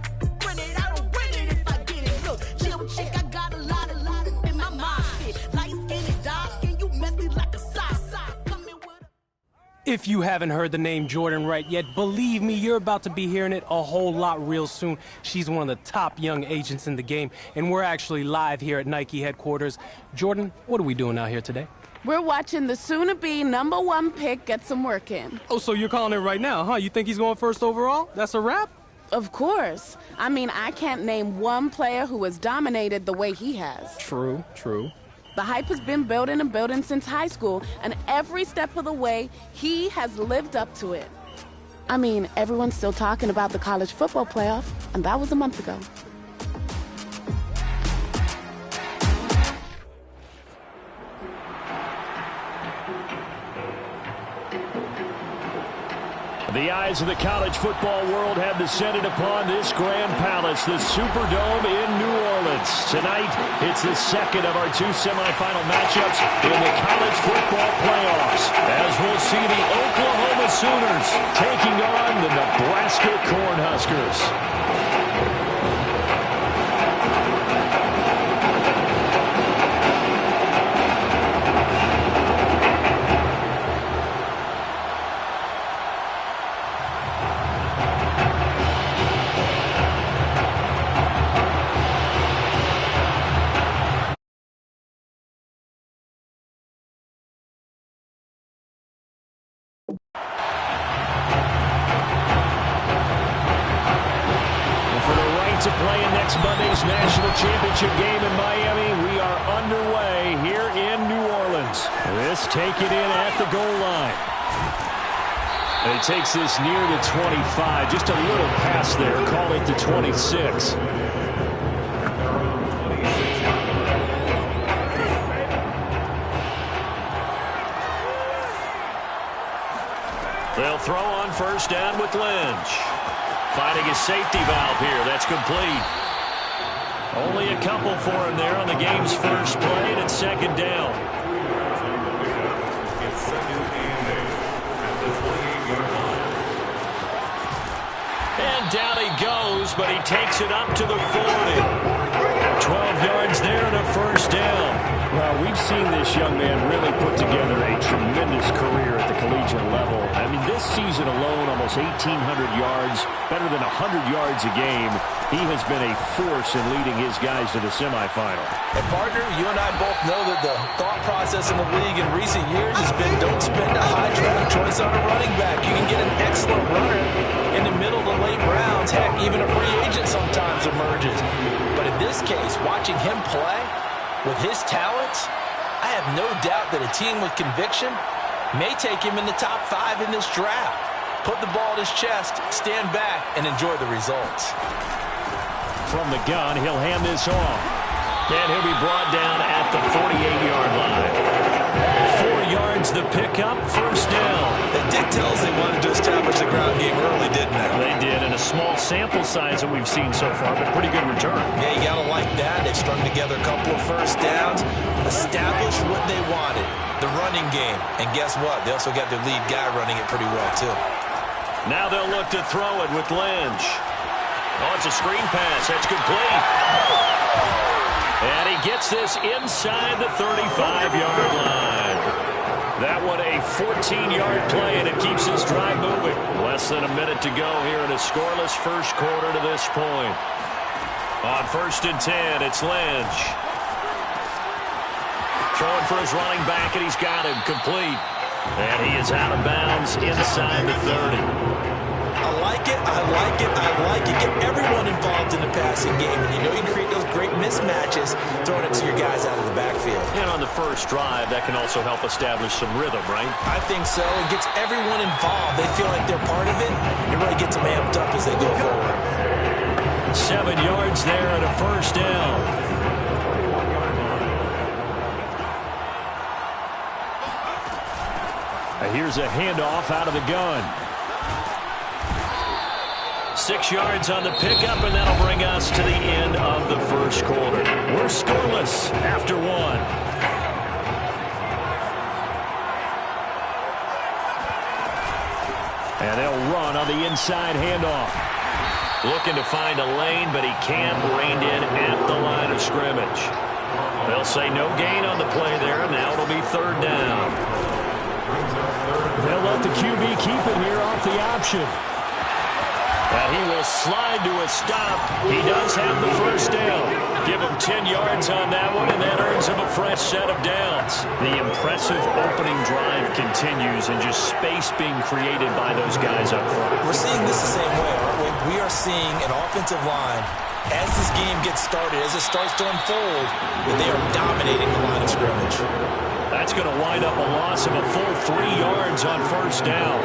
Run it, I don't rent it if I get it. Look, chill chick, I got a lot in my mind. Shit, light skin and dark skin, you mess me like a sock. Coming with a If you haven't heard the name Jordan Wright yet, believe me, you're about to be hearing it a whole lot real soon. She's one of the top young agents in the game, and we're actually live here at Nike headquarters. Jordan, what are we doing out here today? We're watching the soon-to-be #1 pick get some work in. Oh, so you're calling it right now, huh? You think he's going first overall? That's a wrap? Of course. I mean, I can't name one player who has dominated the way he has. True. The hype has been building and building since high school, and every step of the way, he has lived up to it. I mean, everyone's still talking about the college football playoff, and that was a month ago. The eyes of the college football world have descended upon this grand palace, the Superdome in New Orleans. Tonight, it's the second of our two semifinal matchups in the college football playoffs, as we'll see the Oklahoma Sooners taking on the Nebraska Cornhuskers. To play in next Monday's national championship game in Miami, we are underway here in New Orleans. This take it in at the goal line. And he takes this near the 25, just a little pass there, call it the 26. They'll throw on first down with Lynch. Finding a safety valve here. That's complete. Only a couple for him there on the game's first play, and it's second down. And down he goes, but he takes it up to the 40. 12 yards there and a first down. Well, we've seen this young man really put together a tremendous career at the collegiate level. I mean, this season alone, almost 1,800 yards, better than 100 yards a game. He has been a force in leading his guys to the semifinal. And partner, you and I both know that the thought process in the league in recent years has been don't spend a high draft choice on a running back. You can get an excellent runner in the middle to late rounds. Heck, even a free agent sometimes emerges. But in this case, watching him play with his talents, I have no doubt that a team with conviction may take him in the top 5 in this draft. Put the ball at his chest, stand back, and enjoy the results. From the gun, he'll hand this off. And he'll be brought down at the 48-yard line. 4 yards the pickup, first down. They did tell us they wanted to establish the ground game early, didn't they? They did, in a small sample size that we've seen so far, but pretty good return. Yeah, you got to like that. They've strung together a couple of first downs, established what they wanted, the running game. And guess what? They also got their lead guy running it pretty well, too. Now they'll look to throw it with Lynch. Oh, it's a screen pass. That's complete. And he gets this inside the 35-yard line. That one a 14-yard play, and it keeps his drive moving. Less than a minute to go here in a scoreless first quarter to this point. On 1st and 10, it's Lynch. Throwing for his running back, and he's got him complete. And he is out of bounds inside the 30. I like it, I like it, I like it. Get everyone involved in the passing game. And you know you can create those great mismatches throwing it to your guys out of the backfield. And on the first drive, that can also help establish some rhythm, right? I think so. It gets everyone involved. They feel like they're part of it. It really gets them amped up as they go forward. 7 yards there and a first down. Here's a handoff out of the gun. 6 yards on the pickup, and that'll bring us to the end of the first quarter. We're scoreless after 1. And they'll run on the inside handoff. Looking to find a lane, but he can't. Reined in at the line of scrimmage. They'll say no gain on the play there. Now it'll be 3rd down. They'll let the QB keep it here off the option. And he will slide to a stop. He does have the first down. Give him 10 yards on that one, and that earns him a fresh set of downs. The impressive opening drive continues, and just space being created by those guys up front. We're seeing this the same way, aren't we? We are seeing an offensive line, as this game gets started, as it starts to unfold, that they are dominating the line of scrimmage. That's going to wind up a loss of a full 3 yards on first down.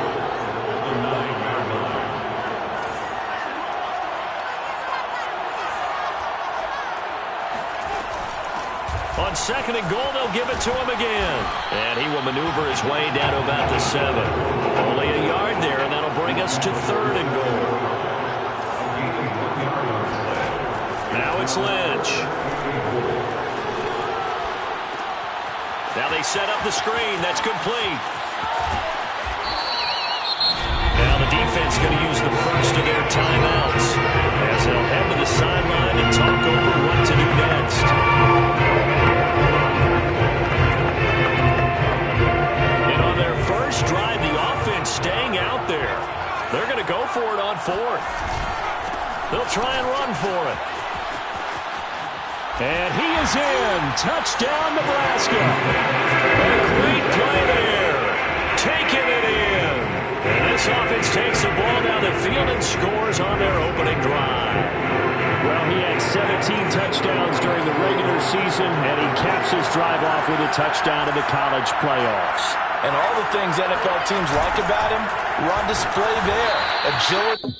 On 2nd and goal, they'll give it to him again. And he will maneuver his way down to about the 7. Only a yard there, and that'll bring us to 3rd and goal. Now it's Lynch. Now they set up the screen. That's complete. Now the defense going to use the first of their timeouts as they'll head to the sideline and talk over what to do next. And on their first drive, the offense staying out there. They're going to go for it on 4th. They'll try and run for it. And he is in. Touchdown, Nebraska. And a great play there. Taking it in. And this offense takes the ball down the field and scores on their opening drive. Well, he had 17 touchdowns during the regular season, and he caps his drive off with a touchdown in the college playoffs. And all the things NFL teams like about him were on display there. Agility.